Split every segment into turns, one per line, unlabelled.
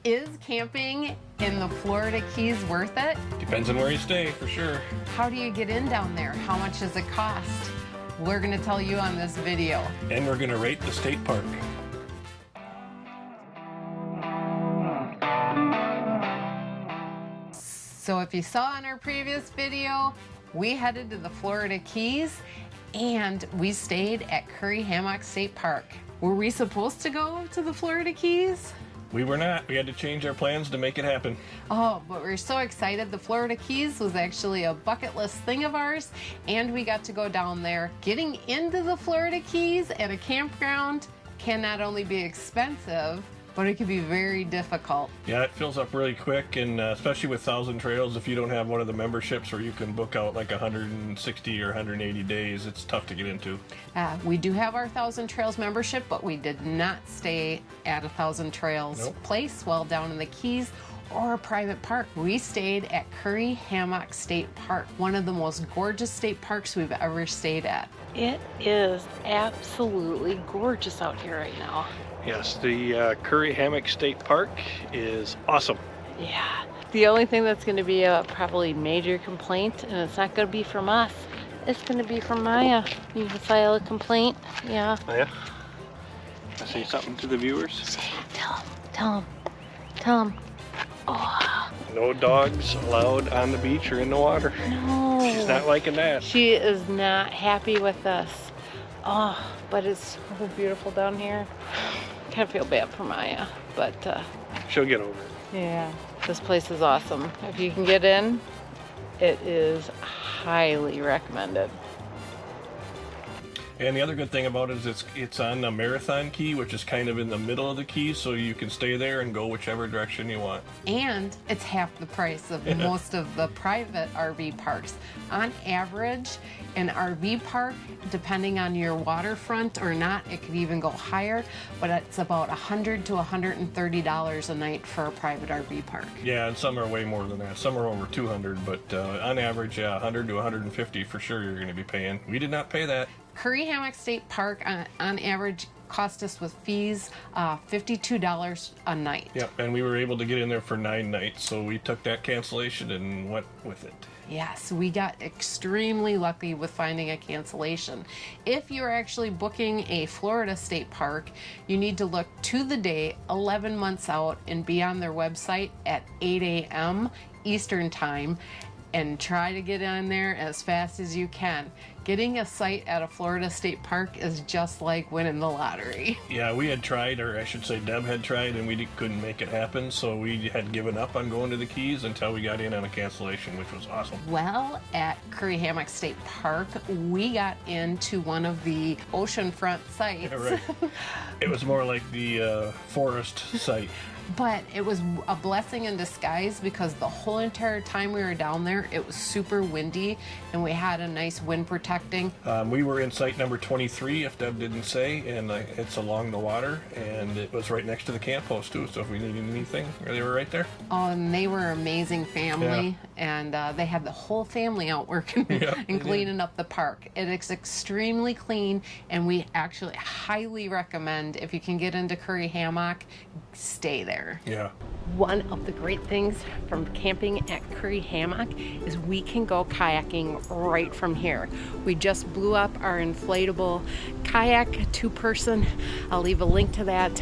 Is camping in the Florida Keys worth it?
Depends on where you stay, for sure.
How do you get in down there? How much does it cost? We're gonna tell you on this video.
And we're gonna rate the state park.
So if you saw in our previous video, we headed to the Florida Keys and we stayed at Curry Hammock State Park. Were we supposed to go to the Florida Keys?
We were not. We had to change our plans to make it happen.
Oh, but we're so excited. The Florida Keys was actually a bucket list thing of ours, and we got to go down there. Getting into the Florida Keys at a campground can not only be expensive, but it can be very difficult.
Yeah, it fills up really quick, and especially with 1,000 Trails, if you don't have one of the memberships where you can book out like 160 or 180 days, it's tough to get into.
We do have our 1,000 Trails membership, but we did not stay at a 1,000 Trails place while down in the Keys or a private park. We stayed at Curry Hammock State Park, one of the most gorgeous state parks we've ever stayed at.
It is absolutely gorgeous out here right now.
Yes, the Curry Hammock State Park is awesome.
Yeah. The only thing that's going to be a probably major complaint, and it's not going to be from us, it's going to be from Maya. You can file a complaint. Yeah.
Oh, yeah? I say something to the viewers?
Say it. Tell them. Oh.
No dogs allowed on the beach or in the water.
No.
She's not liking that.
She is not happy with us. Oh, but it's so beautiful down here. Kind of feel bad for Maya, but
She'll get over it.
yeah, this place is awesome. If you can get in, it is highly recommended.
And the other good thing about it is it's on a Marathon Key, which is kind of in the middle of the key, so you can stay there and go whichever direction you want.
And it's half the price of most of the private RV parks. On average, an RV park, depending on your waterfront or not, it could even go higher, but it's about $100 to $130 a night for a private RV park.
Yeah, and some are way more than that. Some are over 200, but on average, yeah, 100 to 150 for sure you're going to be paying. We did not pay that.
Curry Hammock State Park, on average, cost us with fees $52 a night.
Yep, and we were able to get in there for 9 nights, so we took that cancellation and went with it.
Yes, we got extremely lucky with finding a cancellation. If you're actually booking a Florida state park, you need to look to the day 11 months out and be on their website at 8 a.m. Eastern Time and try to get in there as fast as you can. Getting a site at a Florida state park is just like winning the lottery.
Yeah, we had tried, or I should say Deb had tried, and we couldn't make it happen, so we had given up on going to the Keys until we got in on a cancellation, which was awesome.
Well, at Curry Hammock State Park, we got into one of the oceanfront sites.
Yeah, right. It was more like the forest site.
But it was a blessing in disguise because the whole entire time we were down there, it was super windy and we had a nice wind protecting.
We were in site number 23, if Deb didn't say, and it's along the water, and it was right next to the camp house too, so if we needed anything, they were right there.
Oh, and they were an amazing family, and they had the whole family out working and cleaning up the park. It is extremely clean, and we actually highly recommend, if you can get into Curry Hammock, stay there.
Yeah.
One of the great things from camping at Curry Hammock is we can go kayaking right from here. We just blew up our inflatable kayak, 2-person. I'll leave a link to that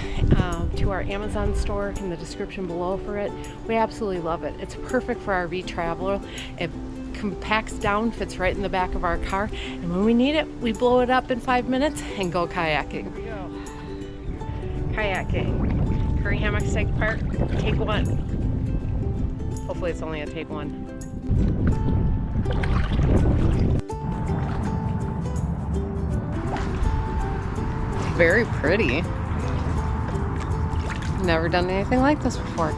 to our Amazon store in the description below for it. We absolutely love it. It's perfect for RV traveler. It compacts down, fits right in the back of our car, and when we need it, we blow it up in 5 minutes and go kayaking. Here we go. Kayaking. Curry Hammock State Park, take 1. Hopefully it's only a take 1.
Very pretty. Never done anything like this before.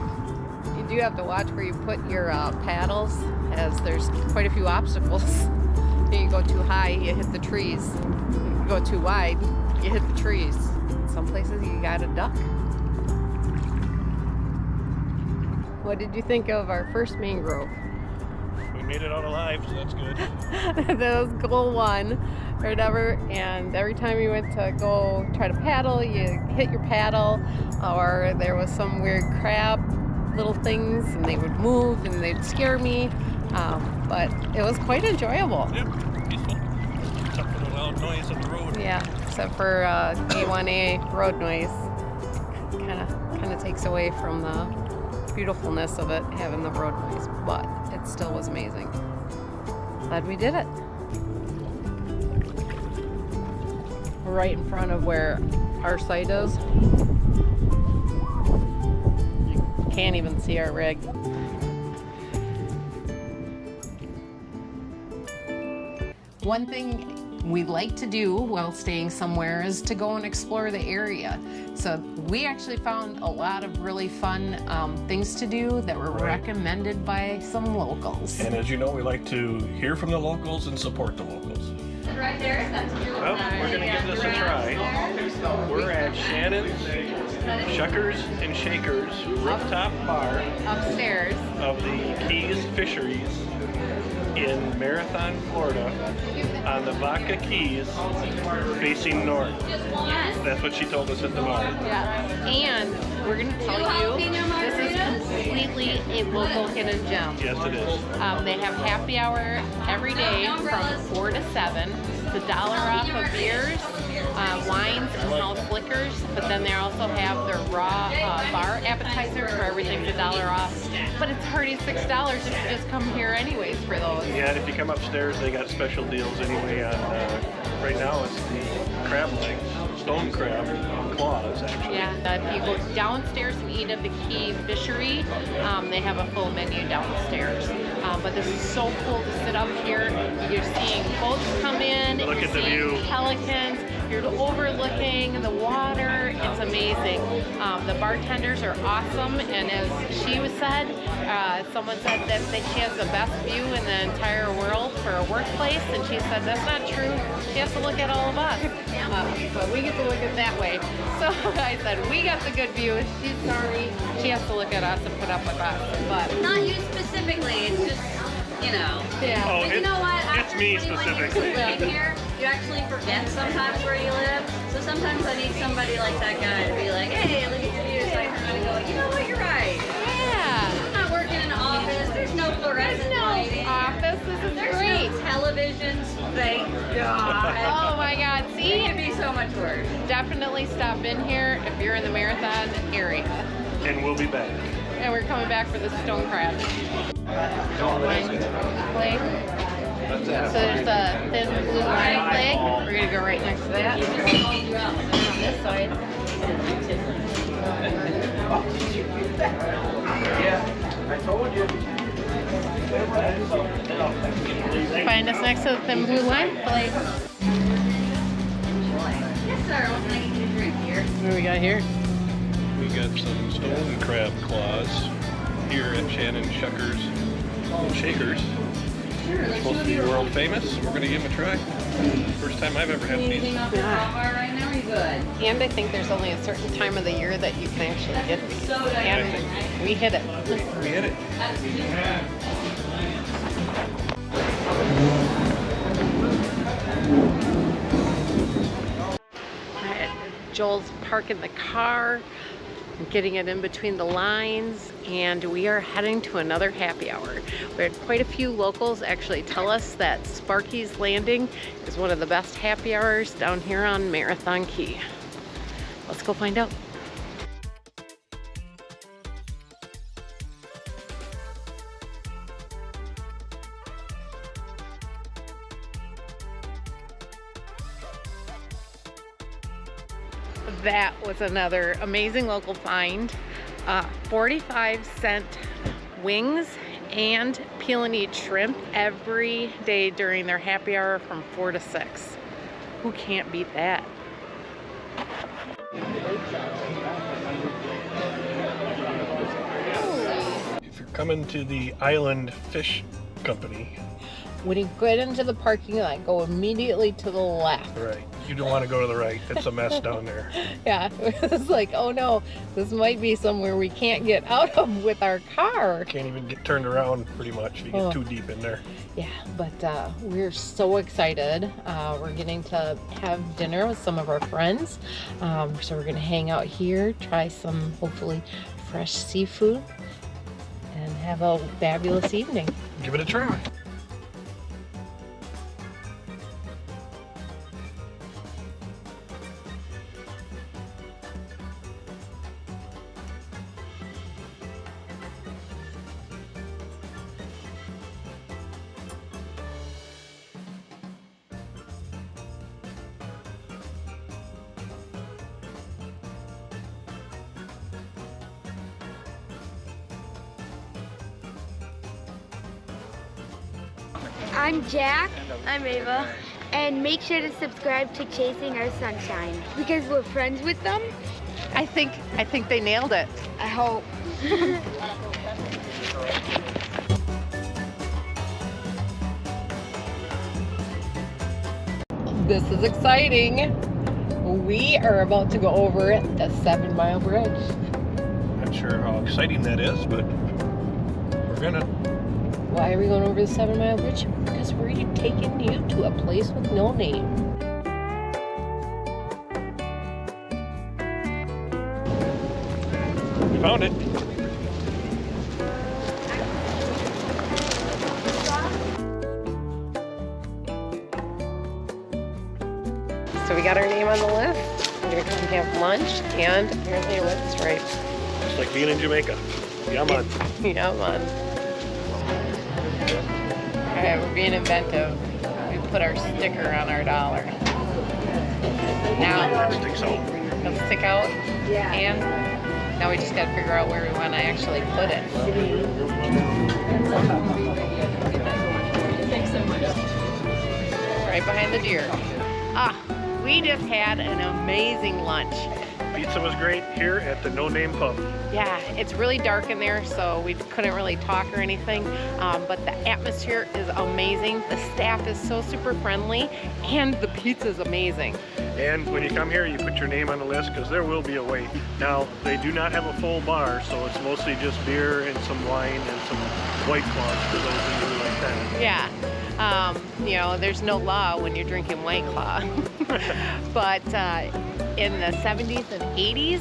You do have to watch where you put your paddles, as there's quite a few obstacles. If you go too high, you hit the trees. If you go too wide, you hit the trees. Some places you gotta duck. What did you think of our first mangrove?
We made it out alive, so that's good.
That was goal one or whatever. And every time you went to go try to paddle, you hit your paddle, or there was some weird crab little things, and they would move and they'd scare me. But it was quite enjoyable.
Yep, peaceful. Except for the loud noise of the road.
Yeah, except for A1A road noise. Kind of takes away from the beautifulness of it, having the road noise, but it still was amazing. Glad we did it. Right in front of where our site is. You can't even see our rig.
One thing we like to do while staying somewhere is to go and explore the area. So we actually found a lot of really fun things to do that were recommended by some locals.
And as you know, we like to hear from the locals and support the locals.
Right there, that's
Well, we're going to give this a try. We're at Shannon's Shuckers and Shakers rooftop bar
Upstairs.
of the Keys Fisheries in Marathon, Florida, on the Vaca Keys, facing north. That's what she told us at the bar.
Yeah, and we're going to tell you, this is completely a local hidden gem.
Yes, it is.
They have happy hour every day from 4 to 7. It's $1 off of beers, wines, and house liquors. But then they also have their raw bar appetizers where everything's $1 off. But it's already $6 if you just come here anyways for those.
Yeah, and if you come upstairs, they got special deals anyway on, right now it's the crab legs, stone crab claws, actually.
Yeah, if you go downstairs and eat at the Key Fishery, they have a full menu downstairs. But this is so cool to sit up here. You're seeing boats come in.
Look at the view.
Pelicans. You're overlooking the water. It's amazing. The bartenders are awesome, and as she was said, someone said that she has the best view in the entire world for a workplace, and she said that's not true. She has to look at all of us, but we get to look at that way. So I said we got the good view. She's sorry. She has to look at us and put up with us, but
Not you specifically, it's just, you know.
yeah.
Oh,
But you know what?
it's me specifically.
When you're here, you actually forget sometimes where you live. So sometimes I need somebody like that guy to be like, hey, look at your view. So I turn around and go, you know what, you're right.
Yeah.
I'm not working in an office. There's no fluorescent lighting.
Office, this is
There's
great.
no televisions. Thank God.
Oh my God,
It
see?
could be so much worse.
Definitely stop in here if you're in the Marathon area.
And we'll be back.
And we're coming back for the stone crab. Flag. So there's the thin blue line flag. We're gonna go right next to that. On this side. Find us next to the thin blue line flag.
Yes, sir. What can I get you to drink here?
What do we got here?
We got some stone crab claws here at Shannon Shuckers and Shakers. They're supposed to be world famous. We're going to give them a try. First time I've ever had these.
Anything off the top bar right now? Are you good?
And I think there's only a certain time of the year that you can actually get these.
Soda.
And we hit it.
We hit it.
Joel's parking the car, getting it in between the lines, and we are heading to another happy hour. We had quite a few locals actually tell us that Sparkys Landing is one of the best happy hours down here on Marathon Key. Let's go find out. That was another amazing local find. 45-cent wings and peel and eat shrimp every day during their happy hour from 4 to 6. Who can't beat that?
If you're coming to the Island Fish Company,
When you get into the parking lot, go immediately to the left.
right, You don't want to go to the right. It's a mess down there.
Yeah, it's like, oh no, this might be somewhere we can't get out of with our car.
Can't even get turned around pretty much if you get too deep in there.
Yeah, but we're so excited. We're getting to have dinner with some of our friends. So we're gonna hang out here, try some hopefully fresh seafood, and have a fabulous evening.
Give it a try.
I'm Jack. I'm Ava. And make sure to subscribe to Chasing Our Sunshine because we're friends with them.
I think they nailed it.
I hope.
This is exciting. We are about to go over the 7 Mile Bridge.
Not sure how exciting that is, but we're gonna.
Why are we going over the 7 Mile Bridge? Because we're taking you to a place with no name.
We found it.
So we got our name on the list. We're gonna come have lunch, and apparently we're at Stripe.
It's like being in Jamaica. Yeah, man.
Yeah, man. All right, we're being inventive. We put our sticker on our dollar. Now
Sticks out.
it'll stick out, and now we just gotta figure out where we want to actually put it. Right behind the deer. We just had an amazing lunch.
Pizza was great here at the No Name Pub.
Yeah, it's really dark in there, so we couldn't really talk or anything, but the atmosphere is amazing. The staff is so super friendly, and the pizza is amazing.
And when you come here, you put your name on the list because there will be a wait. Now, they do not have a full bar, so it's mostly just beer and some wine and some White Claws for those of you like that.
Yeah. You know, there's no law when you're drinking White Claw. But in the 70s and 80s,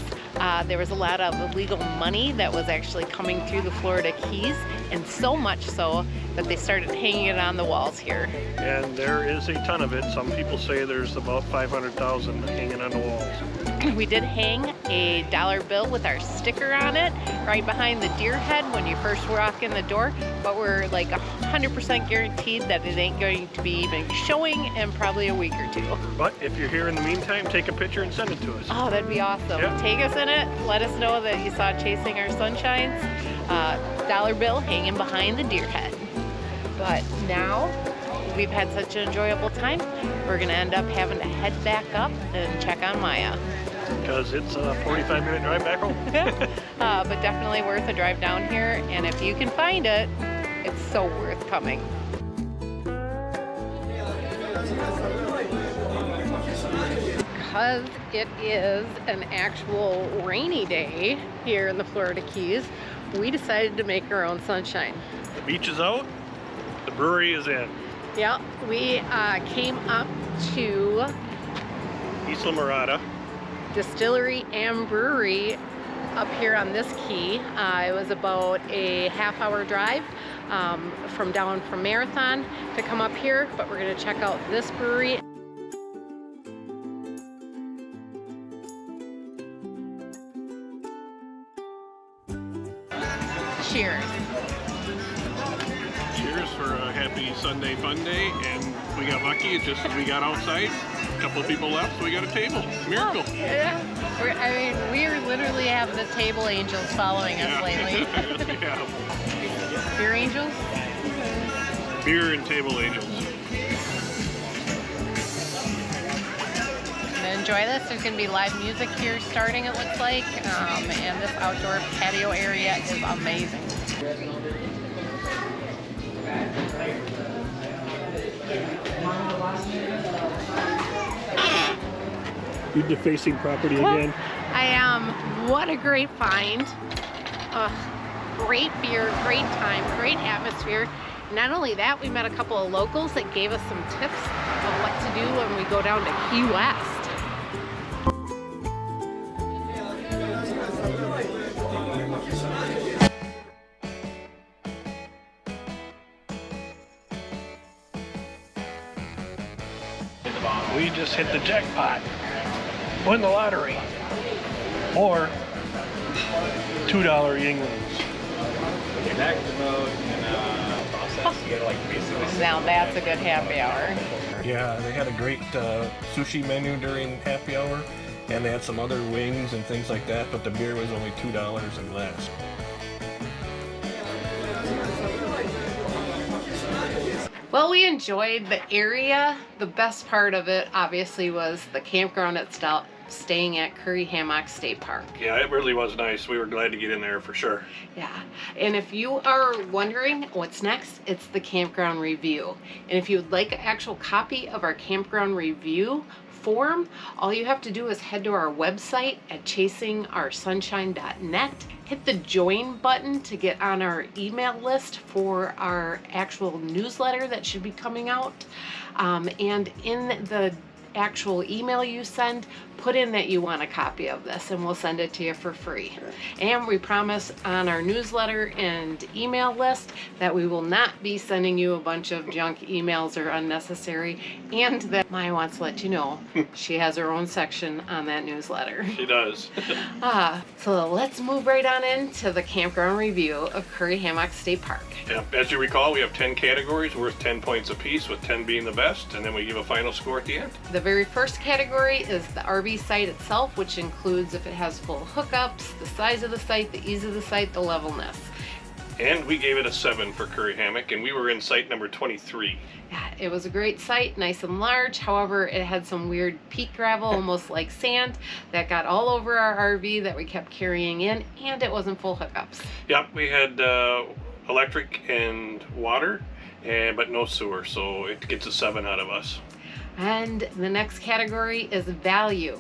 there was a lot of illegal money that was actually coming through the Florida Keys, and so much so that they started hanging it on the walls here.
And there is a ton of it. Some people say there's about 500,000 hanging on the walls.
We did hang a dollar bill with our sticker on it right behind the deer head when you first walk in the door, but we're like 100% guaranteed that it ain't going to be even showing in probably a week or two.
But if you're here in the meantime, take a picture and send it to us.
Oh, that'd be awesome.
Yep.
Take us in it. Let us know that you saw Chasing Our Sunshines. Dollar bill hanging behind the deer head. But now we've had such an enjoyable time, we're gonna end up having to head back up and check on Maya.
Because it's a 45-minute drive back home.
But definitely worth a drive down here, and if you can find it, it's so worth coming. Because it is an actual rainy day here in the Florida Keys, we decided to make our own sunshine.
The beach is out, the brewery is in.
Yeah, we came up to
Islamorada
Distillery and Brewery up here on this key. It was about a half-hour drive down from Marathon to come up here, but we're gonna check out this brewery. Cheers.
Cheers for a happy Sunday fun day, and we got lucky. It just we got outside, a couple of people left, so we got a table. Miracle.
Oh, yeah. We literally have the table angels following us lately.
Yeah.
Beer angels?
Beer and table angels.
Enjoy this. There's going to be live music here starting, it looks like, and this outdoor patio area is amazing.
You defacing property again?
I am. What a great find. Great beer, great time, great atmosphere. Not only that, we met a couple of locals that gave us some tips of what to do when we go down to Key West.
We just hit the jackpot. Win the lottery. Or $2 Yinglings.
Now that's a good happy hour.
Yeah, they had a great sushi menu during happy hour, and they had some other wings and things like that, but the beer was only $2 a glass.
Well, we enjoyed the area. The best part of it, obviously, was the campground itself, staying at Curry Hammock State Park.
Yeah, it really was nice. We were glad to get in there for sure.
Yeah, and if you are wondering what's next, it's the campground review. And if you would like an actual copy of our campground review form, all you have to do is head to our website at chasingoursunshine.net, hit the join button to get on our email list for our actual newsletter that should be coming out. And in the actual email you send, put in that you want a copy of this and we'll send it to you for free. And we promise on our newsletter and email list that we will not be sending you a bunch of junk emails or unnecessary, and that Maya wants to let you know she has her own section on that newsletter.
She does.
So let's move right on into the campground review of Curry Hammock State Park.
Yeah, as you recall, we have 10 categories worth 10 points apiece, with 10 being the best, and then we give a final score at the end.
The very first category is the RV site itself, which includes if it has full hookups, the size of the site, the ease of the site, the levelness.
And we gave it a 7 for Curry Hammock, and we were in site number 23.
Yeah, it was a great site, nice and large. However, it had some weird peat gravel, almost like sand, that got all over our RV that we kept carrying in, and it wasn't full hookups.
Yep, we had electric and water, but no sewer, so it gets a 7 out of us.
And the next category is value.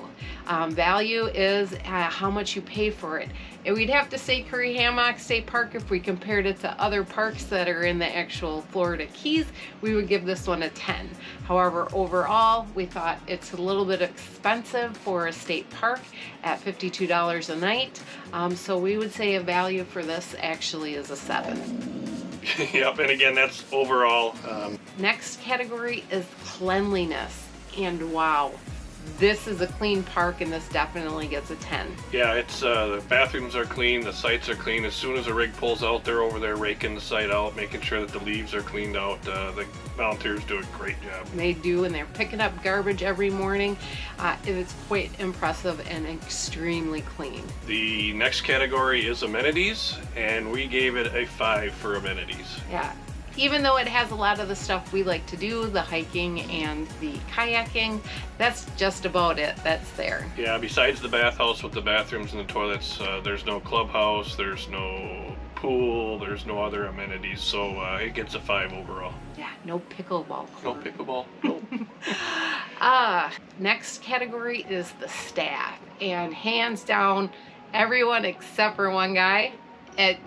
Value is how much you pay for it. And we'd have to say Curry Hammock State Park, if we compared it to other parks that are in the actual Florida Keys, we would give this one a 10. However, overall, we thought it's a little bit expensive for a state park at $52 a night. So we would say a value for this actually is a 7.
Yep, and again, that's overall.
Next category is cleanliness. And wow, this is a clean park, and this definitely gets a 10.
Yeah, it's the bathrooms are clean, the sites are clean. As soon as a rig pulls out, they're over there raking the site out, making sure that the leaves are cleaned out. The volunteers do a great job.
They do, and they're picking up garbage every morning. It's quite impressive and extremely clean.
The next category is amenities, and we gave it a 5 for amenities.
Yeah. Even though it has a lot of the stuff we like to do, the hiking and the kayaking, that's just about it that's there.
Yeah, besides the bathhouse with the bathrooms and the toilets, there's no clubhouse, there's no pool, there's no other amenities, so it gets a 5 overall.
Yeah, no pickleball.
No pickleball, no.
Next category is the staff, and hands down, everyone except for one guy,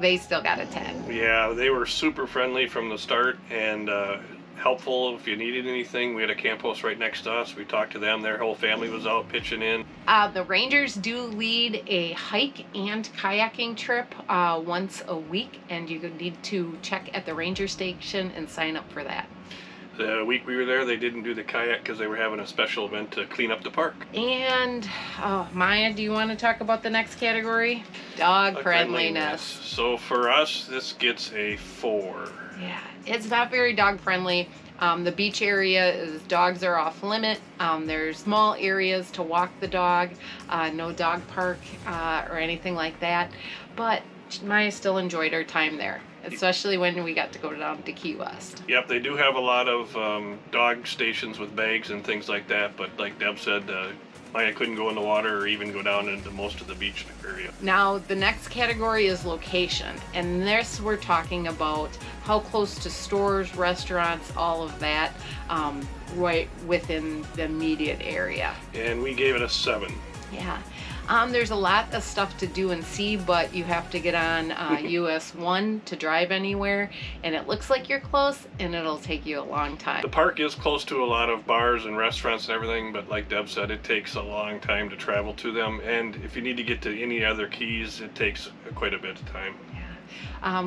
they still got a 10.
Yeah, they were super friendly from the start and helpful if you needed anything. We had a camp host right next to us. We talked to them. Their whole family was out pitching in.
The Rangers do lead a hike and kayaking trip once a week, and you need to check at the ranger station and sign up for that.
The week we were there, they didn't do the kayak because they were having a special event to clean up the park.
And Maya, do you want to talk about the next category? Dog friendliness.
So for us, this gets a 4.
Yeah, it's not very dog friendly. The beach area is dogs are off limit. There's small areas to walk the dog, no dog park or anything like that. But Maya still enjoyed our time there, especially when we got to go down to Key West.
Yep, they do have a lot of dog stations with bags and things like that, but like Deb said, I couldn't go in the water or even go down into most of the beach area.
Now, the next category is location, and this we're talking about how close to stores, restaurants, all of that, right within the immediate area.
And we gave it a 7.
Yeah. There's a lot of stuff to do and see, but you have to get on US 1 to drive anywhere, and it looks like you're close, and it'll take you a long time.
The park is close to a lot of bars and restaurants and everything, but like Deb said, it takes a long time to travel to them, and if you need to get to any other keys, it takes quite a bit of time.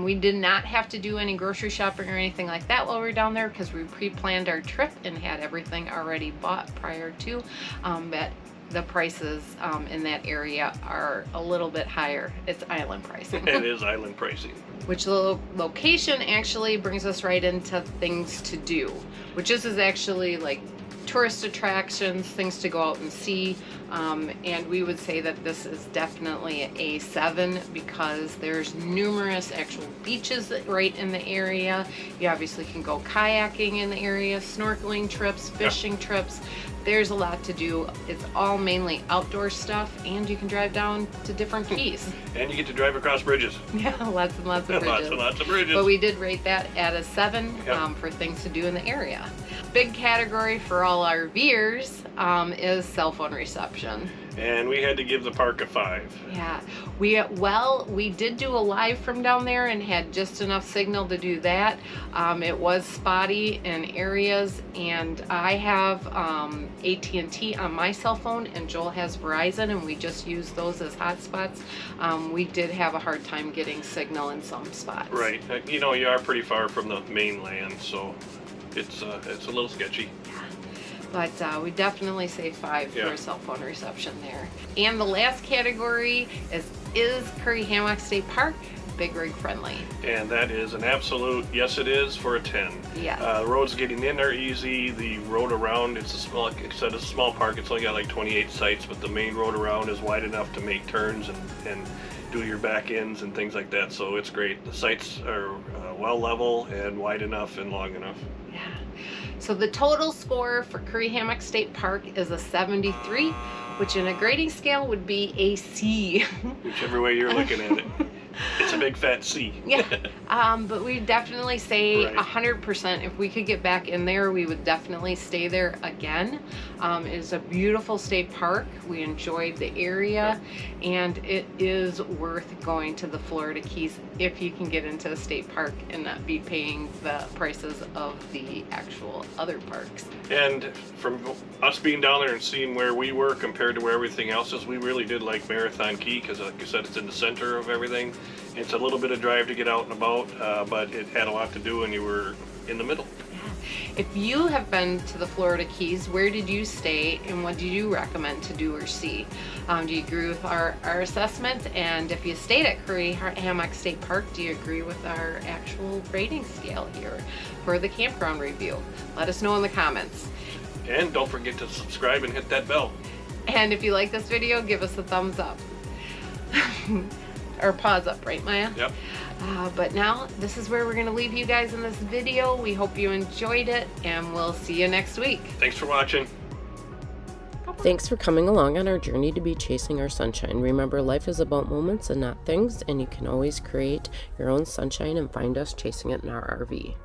We did not have to do any grocery shopping or anything like that while we were down there because we pre-planned our trip and had everything already bought prior to, but the prices in that area are a little bit higher. It's island pricing.
It is island pricing.
Which the location actually brings us right into things to do, which this is actually like tourist attractions, things to go out and see, and we would say that this is definitely a 7 because there's numerous actual beaches right in the area. You obviously can go kayaking in the area, snorkeling trips, fishing trips. There's a lot to do. It's all mainly outdoor stuff, and you can drive down to different keys.
And you get to drive across bridges.
Yeah, lots and lots of bridges.
Lots and lots of bridges.
But we did rate that at a 7 for things to do in the area. Big category for all RVers is cell phone reception.
And we had to give the park a 5.
Yeah, we did do a live from down there and had just enough signal to do that. It was spotty in areas, and I have AT&T on my cell phone, and Joel has Verizon, and we just use those as hotspots. We did have a hard time getting signal in some spots.
Right. You know, you are pretty far from the mainland, so it's a little sketchy.
But we definitely say 5 for cell phone reception there. And the last category is Curry Hammock State Park big rig friendly?
And that is an absolute yes, it is for a 10.
Yeah.
The roads getting in are easy. The road around, it's a small, like I said, it's a small park. It's only got like 28 sites, but the main road around is wide enough to make turns and do your back ends and things like that. So it's great. The sites are well level and wide enough and long enough.
Yeah. So the total score for Curry Hammock State Park is a 73, which in a grading scale would be a C.
Whichever way you're looking at it. It's a big fat C.
Yeah, but we definitely say
Right.
100%. If we could get back in there, we would definitely stay there again. It is a beautiful state park. We enjoyed the area, and it is worth going to the Florida Keys if you can get into a state park and not be paying the prices of the actual other parks.
And from us being down there and seeing where we were compared to where everything else is, we really did like Marathon Key because, like you said, it's in the center of everything. It's a little bit of drive to get out and about, but it had a lot to do and you were in the middle.
If you have been to the Florida Keys, where did you stay and what do you recommend to do or see? Do you agree with our assessment? And if you stayed at Curry Hammock State Park, do you agree with our actual rating scale here for the campground review? Let us know in the comments.
And don't forget to subscribe and hit that bell.
And if you like this video, give us a thumbs up. Or pause up, right, Maya?
Yep.
But now, this is where we're going to leave you guys in this video. We hope you enjoyed it, and we'll see you next week.
Thanks for watching.
Thanks for coming along on our journey to be chasing our sunshine. Remember, life is about moments and not things, and you can always create your own sunshine and find us chasing it in our RV.